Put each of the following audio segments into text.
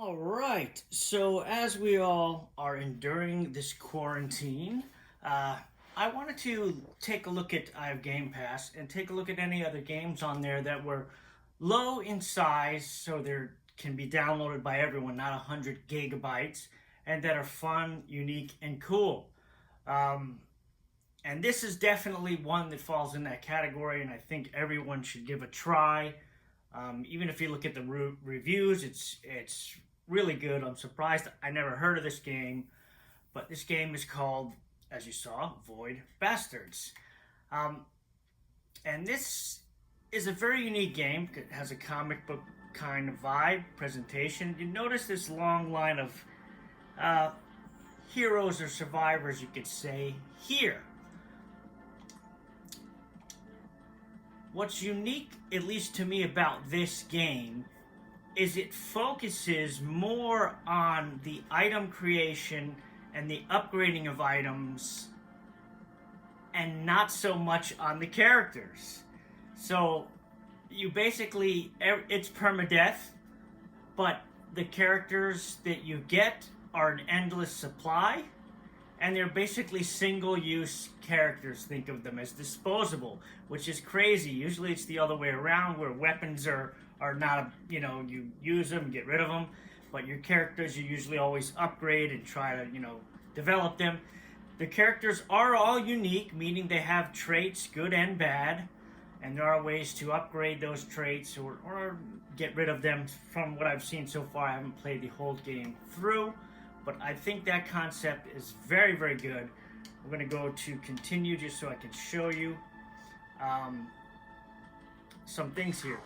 All right. So, as we all are enduring this quarantine, uh, I wanted to take a look at I have Game Pass and take a look at any other games on there that were low in size, so they can be downloaded by everyone, not 100 gigabytes, and that are fun, unique, and cool. Um, and this is definitely one that falls in that category, and I think everyone should give a try. Even if you look at the reviews, it's really good. I'm surprised I never heard of this game, but this game is called, as you saw, Void Bastards. Um, and this is a very unique game. It has a comic book kind of vibe, presentation. You notice this long line of uh, heroes or survivors, you could say, here. What's unique, at least to me, about this game is it focuses more on the item creation and the upgrading of items and not so much on the characters. So you basically, it's permadeath, but the characters that you get are an endless supply, and they're basically single-use characters. Think of them as disposable, which is crazy. Usually it's the other way around, where weapons are not, you use them, get rid of them, but your characters you usually always upgrade and try to, develop them. The characters are all unique, meaning they have traits, good and bad, and there are ways to upgrade those traits or get rid of them. From what I've seen so far, I haven't played the whole game through, but I think that concept is very, very good. We're going to go to continue just so I can show you some things here.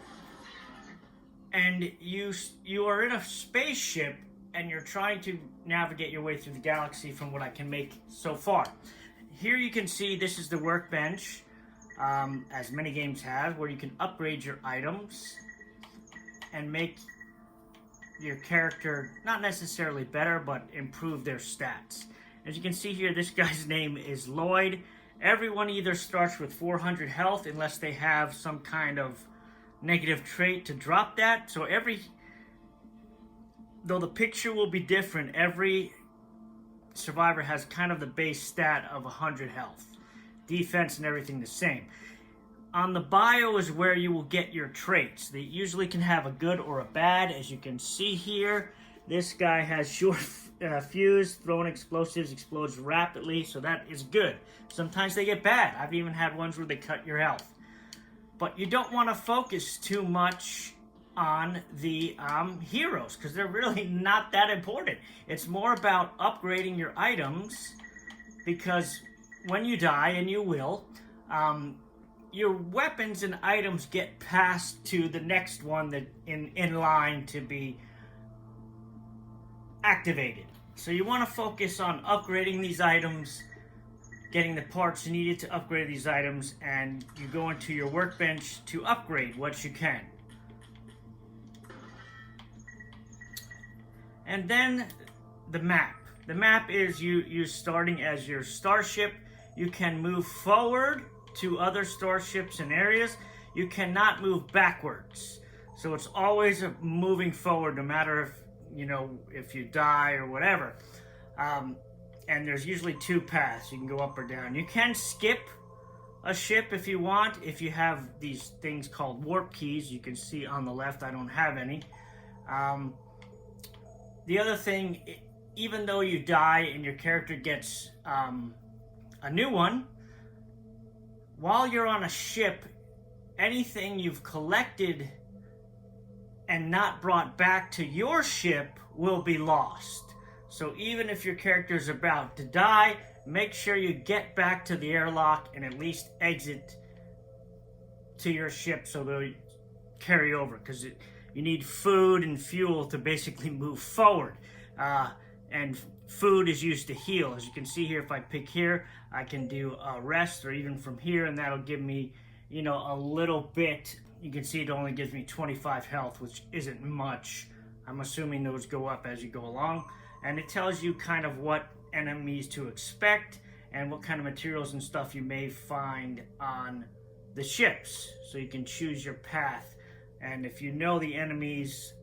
And you are in a spaceship and you're trying to navigate your way through the galaxy from what I can make so far. Here you can see this is the workbench, as many games have, where you can upgrade your items and make your character not necessarily better, but improve their stats. As you can see here, this guy's name is Lloyd. Everyone either starts with 400 health unless they have some kind of negative trait to drop that. So though the picture will be different, every survivor has kind of the base stat of 100 health. Defense and everything the same. On the bio is where you will get your traits. They usually can have a good or a bad. As you can see here, this guy has short fuse, throwing explosives, explodes rapidly, so that is good. Sometimes they get bad. I've even had ones where they cut your health. But you don't want to focus too much on the heroes, because they're really not that important. It's more about upgrading your items, because when you die, and you will, your weapons and items get passed to the next one that in line to be activated. So you want to focus on upgrading these items, getting the parts needed to upgrade these items, and you go into your workbench to upgrade what you can. And then the map. The map is you starting as your starship. You can move forward to other starships and areas. You cannot move backwards. So it's always moving forward, no matter if you die or whatever. And there's usually two paths. You can go up or down. You can skip a ship if you want, if you have these things called warp keys. You can see on the left, I don't have any. The other thing, even though you die and your character gets a new one, while you're on a ship, anything you've collected and not brought back to your ship will be lost. So even if your character is about to die, make sure you get back to the airlock and at least exit to your ship so they'll carry over, because you need food and fuel to basically move forward. And food is used to heal. As you can see here, if I pick here, I can do a rest, or even from here, and that'll give me, a little bit. You can see it only gives me 25 health, which isn't much. I'm assuming those go up as you go along. And it tells you kind of what enemies to expect and what kind of materials and stuff you may find on the ships. So you can choose your path. And if you know the enemies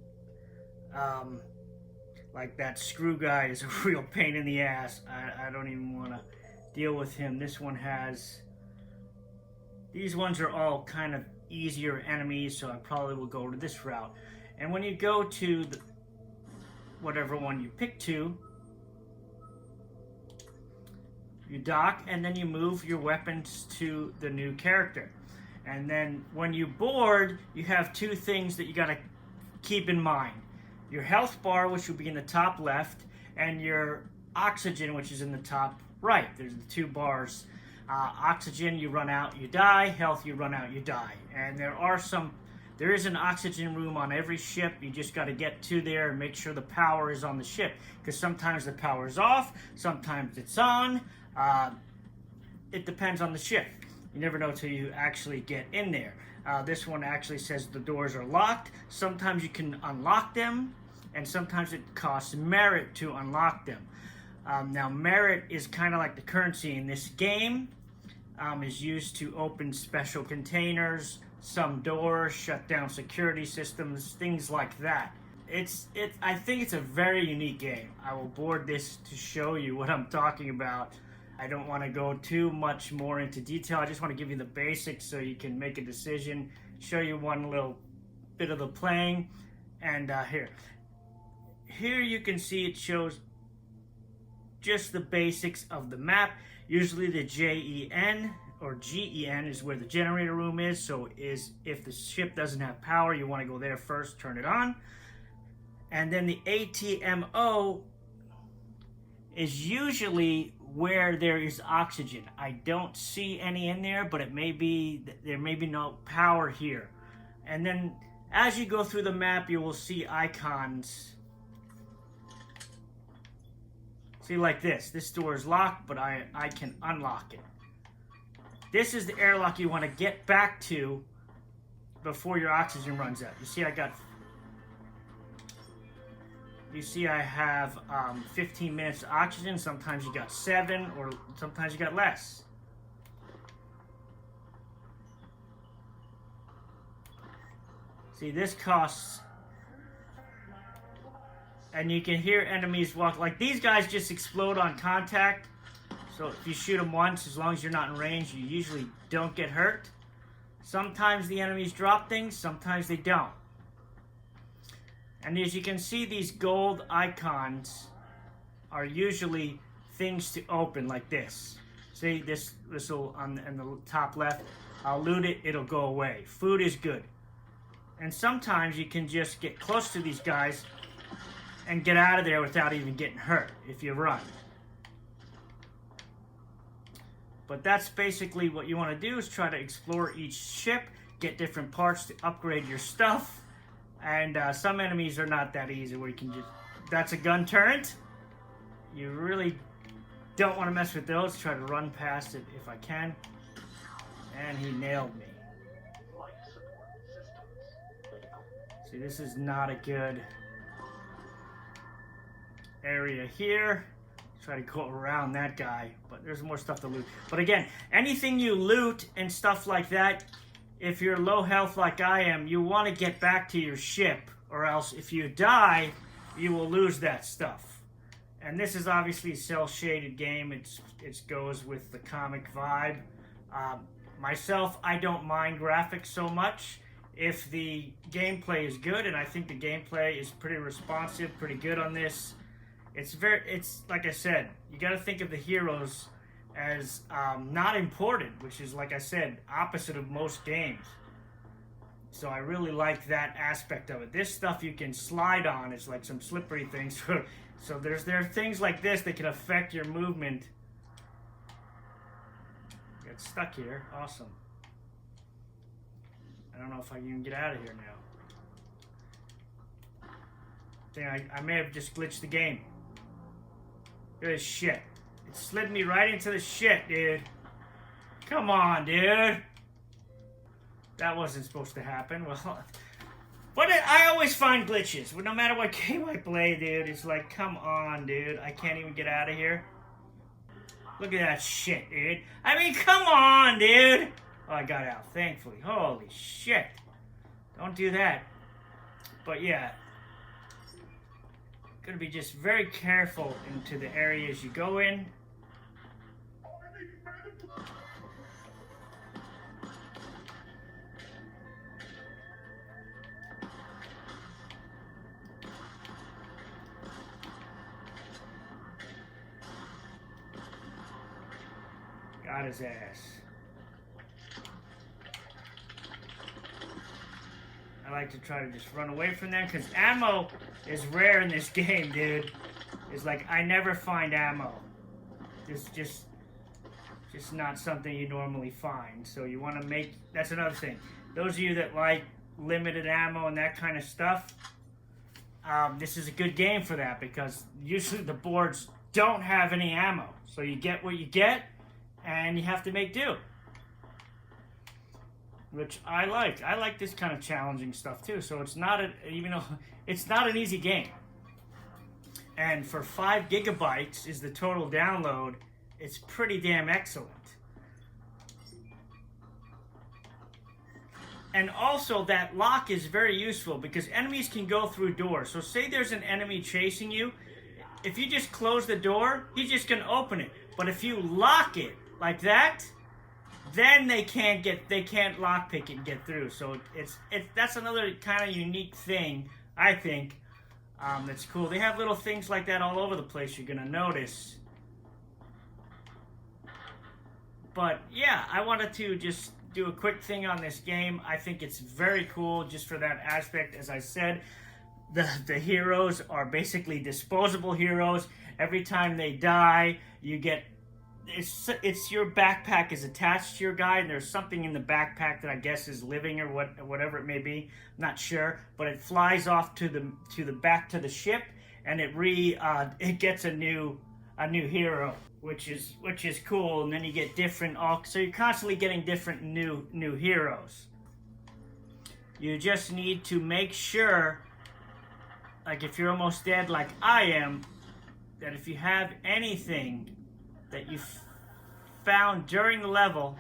Like that screw guy is a real pain in the ass. I don't even want to deal with him. This one has... These ones are all kind of easier enemies, so I probably will go to this route. And when you go to the, whatever one you pick to, you dock, and then you move your weapons to the new character. And then when you board, you have two things that you got to keep in mind. Your health bar, which will be in the top left, and your oxygen, which is in the top right. There's the two bars. Oxygen, you run out, you die. Health, you run out, you die. And there is an oxygen room on every ship. You just got to get to there and make sure the power is on the ship. Because sometimes the power is off, sometimes it's on. It depends on the ship. You never know till you actually get in there. This one actually says the doors are locked. Sometimes you can unlock them, and sometimes it costs merit to unlock them. Now, merit is kind of like the currency in this game. Is used to open special containers, some doors, shut down security systems, things like that. I think it's a very unique game. I will board this to show you what I'm talking about. I don't want to go too much more into detail. I just want to give you the basics so you can make a decision, show you one little bit of the playing. And here you can see it shows just the basics of the map. Usually the JEN or GEN is where the generator room is. So if the ship doesn't have power, you want to go there first, turn it on. And then the ATMO is usually where there is oxygen. I don't see any in there, but there may be no power here. And then as you go through the map, you will see icons. See, like this. This door is locked, but I can unlock it. This is the airlock you want to get back to before your oxygen runs out. You see I have 15 minutes of oxygen. Sometimes you got 7, or sometimes you got less. See, this costs... And you can hear enemies walk. Like, these guys just explode on contact. So if you shoot them once, as long as you're not in range, you usually don't get hurt. Sometimes the enemies drop things, sometimes they don't. And as you can see, these gold icons are usually things to open, like this. See, this will on the top left. I'll loot it, it'll go away. Food is good. And sometimes you can just get close to these guys and get out of there without even getting hurt if you run. But that's basically what you want to do, is try to explore each ship, get different parts to upgrade your stuff. And some enemies are not that easy where you can just... That's a gun turret. You really don't want to mess with those. Try to run past it if I can. And he nailed me. See, this is not a good area here. Try to go around that guy, but there's more stuff to loot. But again, anything you loot and stuff like that, if you're low health like I am, you want to get back to your ship, or else if you die, you will lose that stuff. And this is obviously a cel-shaded game. It goes with the comic vibe. Myself, I don't mind graphics so much if the gameplay is good, and I think the gameplay is pretty responsive, pretty good on this. It's like I said, you got to think of the heroes as not important, which is, like I said, opposite of most games. So I really like that aspect of it. This stuff you can slide on. It's like some slippery things. So there are things like this that can affect your movement. Get stuck here. Awesome. I don't know if I can even get out of here now. I may have just glitched the game. Look at this shit. It slid me right into the shit, dude. Come on, dude. That wasn't supposed to happen. Well, but I always find glitches. No matter what game I play, dude. It's like, come on, dude. I can't even get out of here. Look at that shit, dude. I mean, come on, dude. Oh, I got out, thankfully. Holy shit. Don't do that. But yeah. Gonna be just very careful into the areas you go in. Got his ass. I like to try to just run away from them because ammo is rare in this game, dude. It's like I never find ammo. It's just not something you normally find. So you want to make, that's another thing. Those of you that like limited ammo and that kind of stuff, this is a good game for that because usually the boards don't have any ammo. So you get what you get and you have to make do. Which I like. I like this kind of challenging stuff too. So it's not even though it's not an easy game. And for 5 gigabytes is the total download, it's pretty damn excellent. And also that lock is very useful because enemies can go through doors. So say there's an enemy chasing you, if you just close the door, he's just gonna open it. But if you lock it like that, then they can't lockpick it and get through. So that's another kind of unique thing, I think, that's cool. They have little things like that all over the place you're gonna notice. But yeah, I wanted to just do a quick thing on this game. I think it's very cool just for that aspect. As I said, the heroes are basically disposable heroes. Every time they die, you get it's your backpack is attached to your guy, and there's something in the backpack that I guess is living or whatever it may be. I'm not sure, but it flies off to the back to the ship, and it gets a new hero, which is cool. And then you get different so you're constantly getting different new heroes. You just need to make sure, like if you're almost dead like I am, that if you have anything that you found during the level.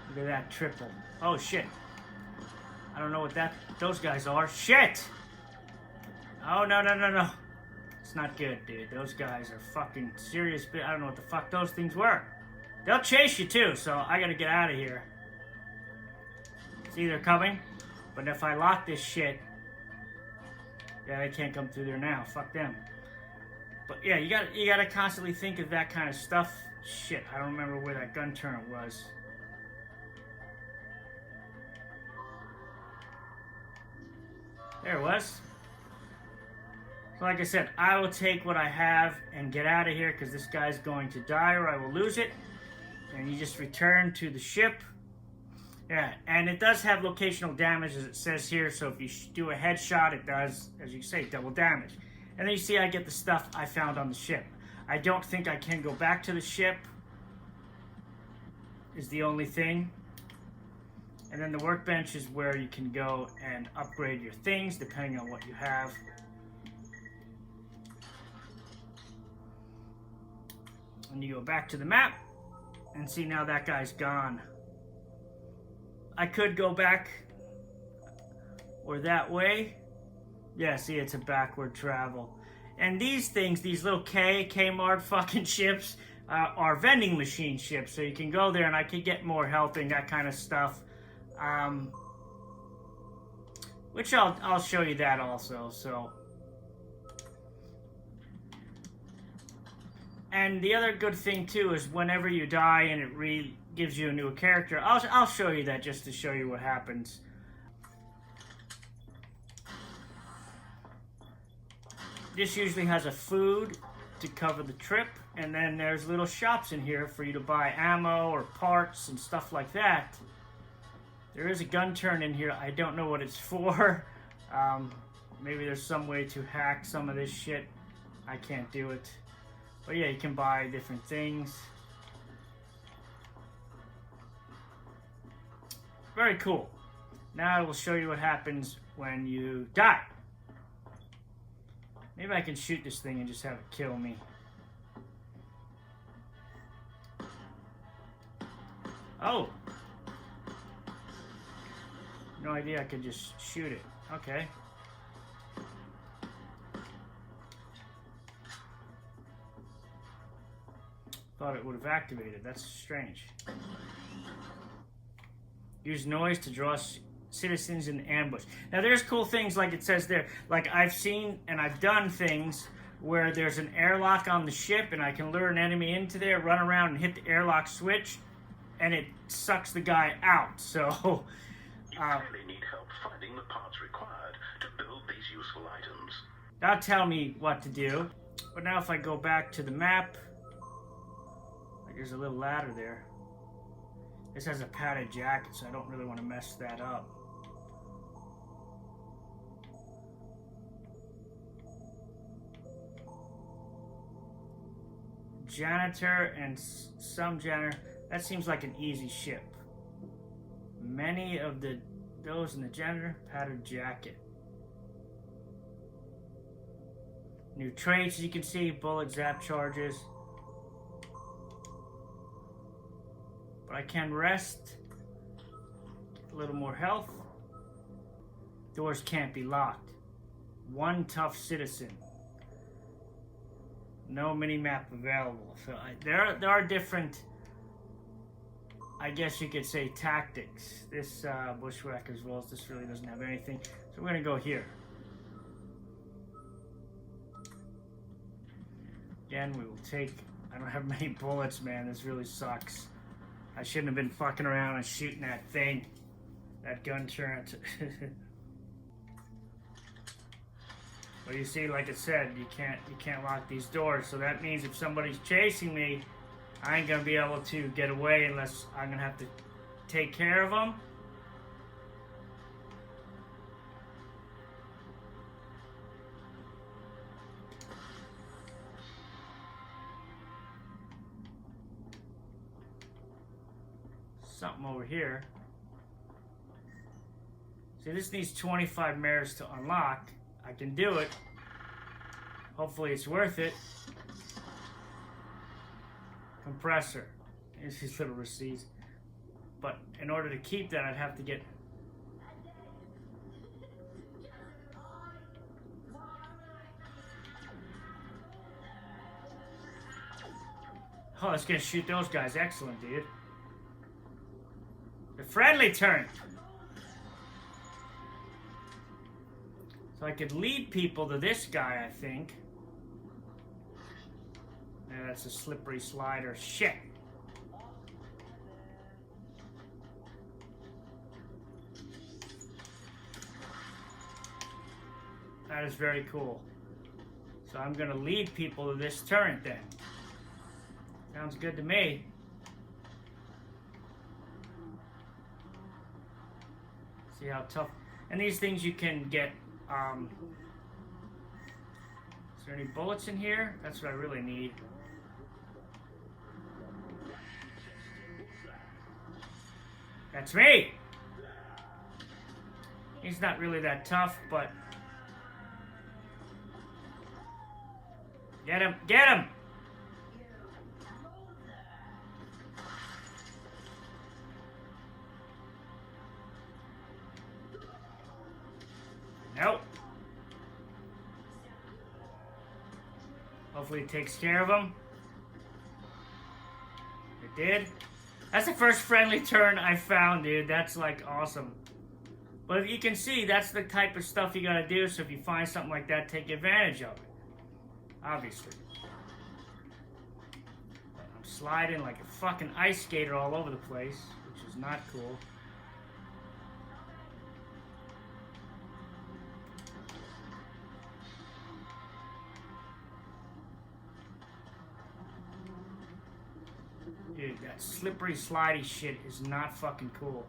Look at that triple. Oh shit. I don't know what those guys are. Shit! Oh no. It's not good, dude. Those guys are fucking serious. I don't know what the fuck those things were. They'll chase you too, so I gotta get out of here. See, they're coming. But if I lock this shit, yeah, they can't come through there now. Fuck them. But yeah, you gotta constantly think of that kind of stuff. Shit, I don't remember where that gun turret was. There it was. So like I said, I will take what I have and get out of here because this guy's going to die or I will lose it. And you just return to the ship. Yeah, and it does have locational damage as it says here. So if you do a headshot, it does, as you say, double damage. And then you see I get the stuff I found on the ship. I don't think I can go back to the ship, is the only thing. And then the workbench is where you can go and upgrade your things depending on what you have. And you go back to the map and see now that guy's gone. I could go back or that way. Yeah, see, it's a backward travel. And these things, these little Kmart fucking ships, are vending machine ships. So you can go there and I could get more helping, that kind of stuff. Which I'll show you that also, so. And the other good thing too is whenever you die and it gives you a new character, I'll show you that just to show you what happens. This usually has a food to cover the trip, and then there's little shops in here for you to buy ammo or parts and stuff like that. There is a gun turn in here. I don't know what it's for. Maybe there's some way to hack some of this shit. I can't do it. But yeah, you can buy different things. Very cool. Now I will show you what happens when you die. Maybe I can shoot this thing and just have it kill me. Oh! No idea I could just shoot it. Okay. Thought it would have activated. That's strange. Use noise to draw citizens in ambush. Now there's cool things like it says there. Like I've seen and I've done things where there's an airlock on the ship and I can lure an enemy into there, run around and hit the airlock switch, and it sucks the guy out. So you really need help finding the parts required to build these useful items. That'll tell me what to do. But now if I go back to the map, like there's a little ladder there. This has a padded jacket, so I don't really want to mess that up. Janitor and some janitor. That seems like an easy ship. Many of those in the janitor, padded jacket. New traits, as you can see, bullet zap charges. But I can rest. Get a little more health. Doors can't be locked. One tough citizen. No mini-map available. So there are different, I guess you could say, tactics. This bushwhack as well as this really doesn't have anything. So we're going to go here. Again, we will take... I don't have many bullets, man. This really sucks. I shouldn't have been fucking around and shooting that thing. That gun turret. But you see, like I said, you can't lock these doors. So that means if somebody's chasing me, I ain't gonna be able to get away unless I'm gonna have to take care of them. Something over here. See, this needs 25 mirrors to unlock. I can do it. Hopefully it's worth it. Compressor. Here's these little receipts. But in order to keep that, I'd have to get... Oh, it's gonna shoot those guys. Excellent, dude. The friendly turn. So I could lead people to this guy, I think. Yeah, that's a slippery slider. Shit. That is very cool. So I'm gonna lead people to this turret then. Sounds good to me. See how tough. And these things you can get. Is there any bullets in here? That's what I really need. That's me! He's not really that tough, but... Get him! Get him! Nope. Hopefully it takes care of him. It did. That's the first friendly turn I found, dude. That's like awesome. But you can see, that's the type of stuff you gotta do, so if you find something like that, take advantage of it. Obviously. But I'm sliding like a fucking ice skater all over the place, which is not cool. Dude, that slippery, slidey shit is not fucking cool.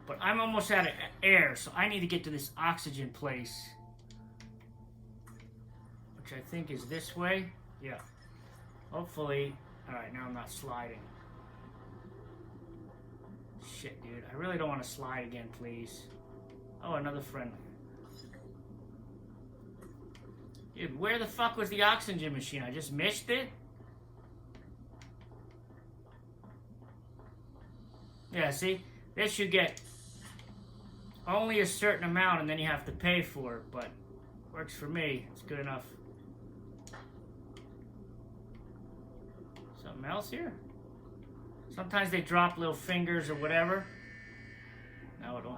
But I'm almost out of air, so I need to get to this oxygen place. Which I think is this way. Yeah. Hopefully. Alright, now I'm not sliding. Shit, dude. I really don't want to slide again, please. Oh, another friend. Dude, where the fuck was the oxygen machine? I just missed it? Yeah, see? This you get only a certain amount and then you have to pay for it, but works for me. It's good enough. So Something else here? Sometimes they drop little fingers or whatever. No, it don't.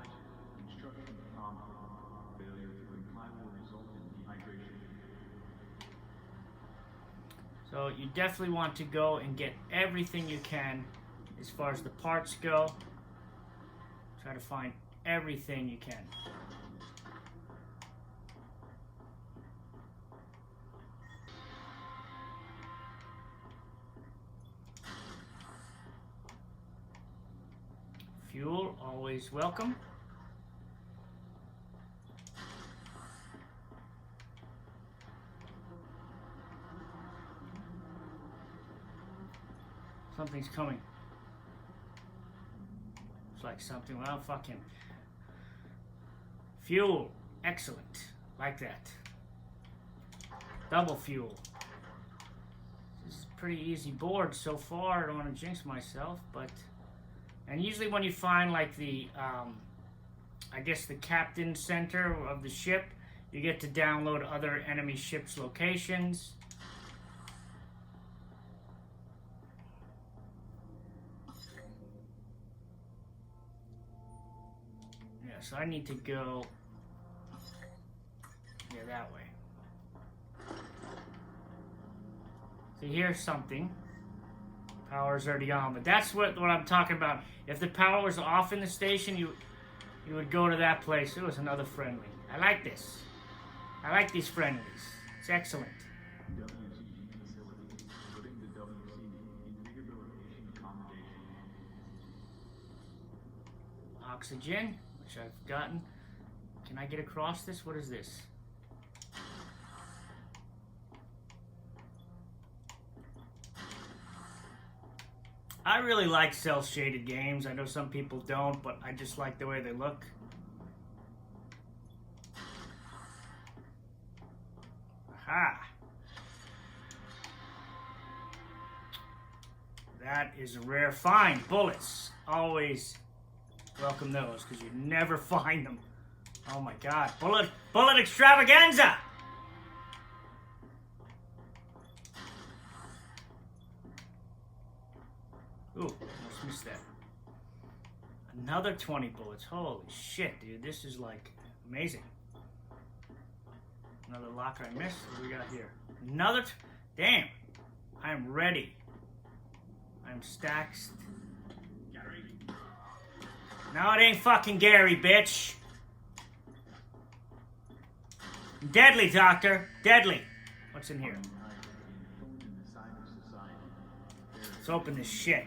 So you definitely want to go and get everything you can as far as the parts go. Try to find everything you can. Fuel, always welcome. Something's coming. It's like something, well, fucking. Fuel, excellent. Like that. Double fuel. This is a pretty easy board so far. I don't want to jinx myself, but... And usually when you find like the, I guess the captain center of the ship, you get to download other enemy ships' locations. Yeah, so I need to go, yeah, that way. So here's something. Power's already on, but that's what I'm talking about. If the power was off in the station, you would go to that place. It was another friendly. I like this. I like these friendlies. It's excellent. Oxygen, which I've gotten. Can I get across this? What is this? I really like cel-shaded games. I know some people don't, but I just like the way they look. Aha! That is a rare find. Bullets. Always welcome those, because you never find them. Oh my god. Bullet extravaganza! Ooh, almost missed that. Another 20 bullets. Holy shit, dude. This is like amazing. Another locker I missed. What do we got here? Another. Damn. I am ready. I'm stacked. Gary. No, it ain't fucking Gary, bitch. Deadly, doctor. Deadly. What's in here? Let's open this shit.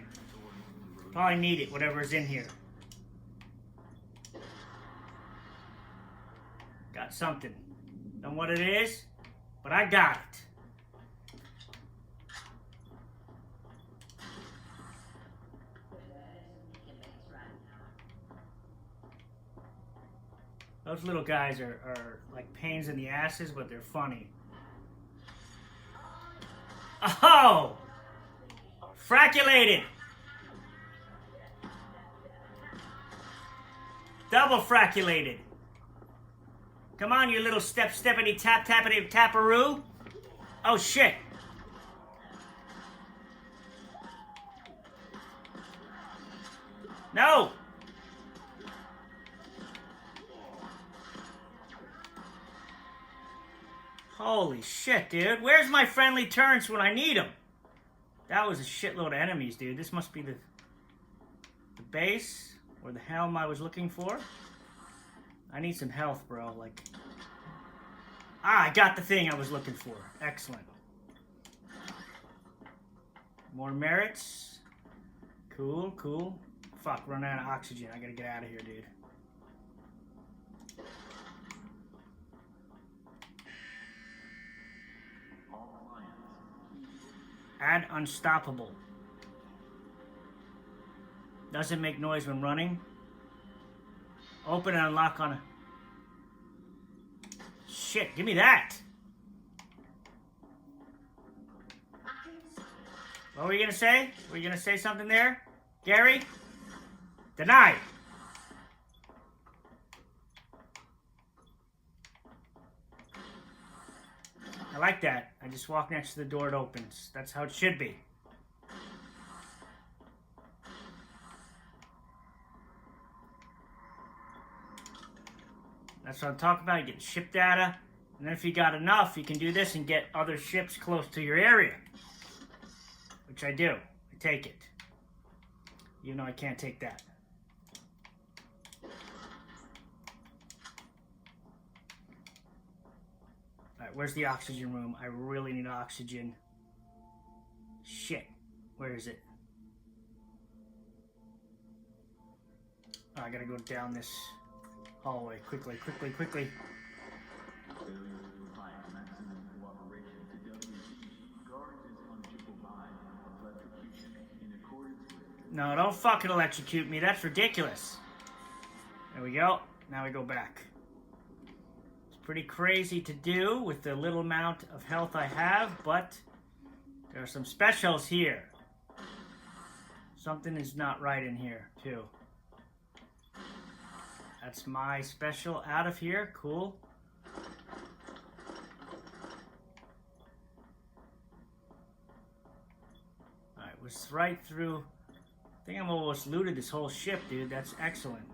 Probably need it, whatever's in here. Got something. Don't know what it is, but I got it. Those little guys are like pains in the asses, but they're funny. Oh! Fraculated! Double fraculated. Come on, you little steppity tappity tapperoo. Oh shit. No. Holy shit, dude. Where's my friendly turrets when I need them? That was a shitload of enemies, dude. This must be the base. Or the helm I was looking for. I need some health, bro. Like, I got the thing I was looking for. Excellent. More merits. Cool, cool. Fuck, run out of oxygen. I gotta get out of here, dude. Add unstoppable. Doesn't make noise when running. Open and unlock on a... Shit, give me that. What were you gonna say? Were you gonna say something there? Gary? Denied. I like that. I just walk next to the door, it opens. That's how it should be. That's what I'm talking about. You get ship data. And then if you got enough, you can do this and get other ships close to your area. Which I do. I take it. Even though I can't take that. Alright, where's the oxygen room? I really need oxygen. Shit. Where is it? Oh, I gotta go down this hallway. Quickly, quickly, quickly. No, don't fucking electrocute me. That's ridiculous. There we go. Now we go back. It's pretty crazy to do with the little amount of health I have, but there are some specials here. Something is not right in here, too. That's my special out of here. Cool. Alright, was right through. I think I'm almost looted this whole ship, dude. That's excellent.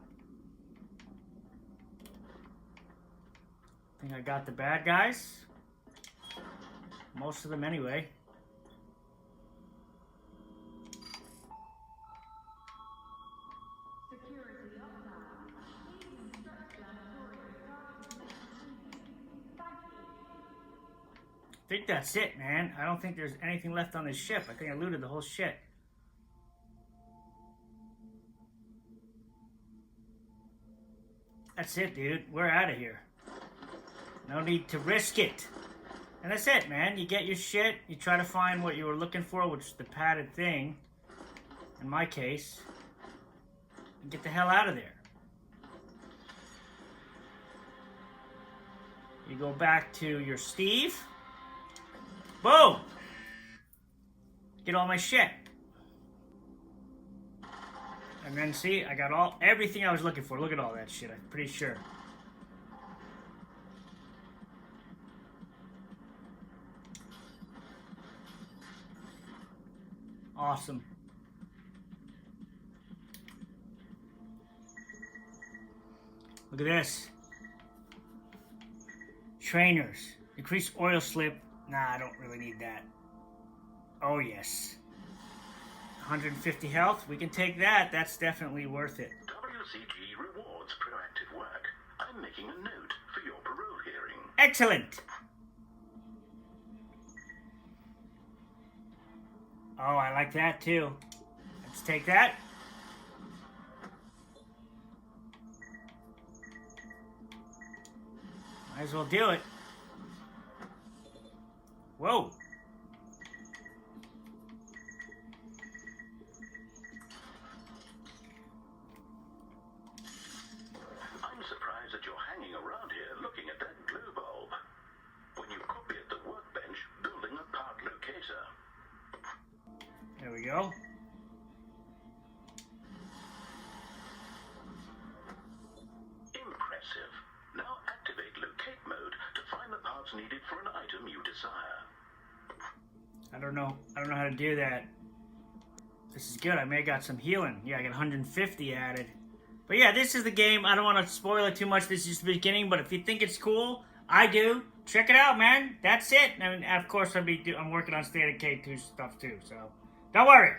I think I got the bad guys. Most of them anyway. I think that's it, man. I don't think there's anything left on this ship. I think I looted the whole shit. That's it, dude. We're out of here. No need to risk it. And that's it, man. You get your shit. You try to find what you were looking for, which is the padded thing. In my case. And get the hell out of there. You go back to your Steve. Boom! Get all my shit. And then see, I got everything I was looking for. Look at all that shit, I'm pretty sure. Awesome. Look at this. Trainers. Increase oil slip. Nah, I don't really need that. Oh, yes. 150 health. We can take that. That's definitely worth it. WCG rewards proactive work. I'm making a note for your parole hearing. Excellent. Oh, I like that too. Let's take that. Might as well do it. Whoa. I'm surprised that you're hanging around here looking at that glue bulb when you could be at the workbench building a part locator. There we go. Impressive. Now activate locate mode to find the parts needed for an item you desire. I don't know how to do that. This is good. I may have got some healing. Yeah, I got 150 added. But yeah, this is the game. I don't want to spoil it too much. This is just the beginning. But if you think it's cool, I do. Check it out, man. That's it. And of course, I'm working on State of K2 stuff too. So don't worry.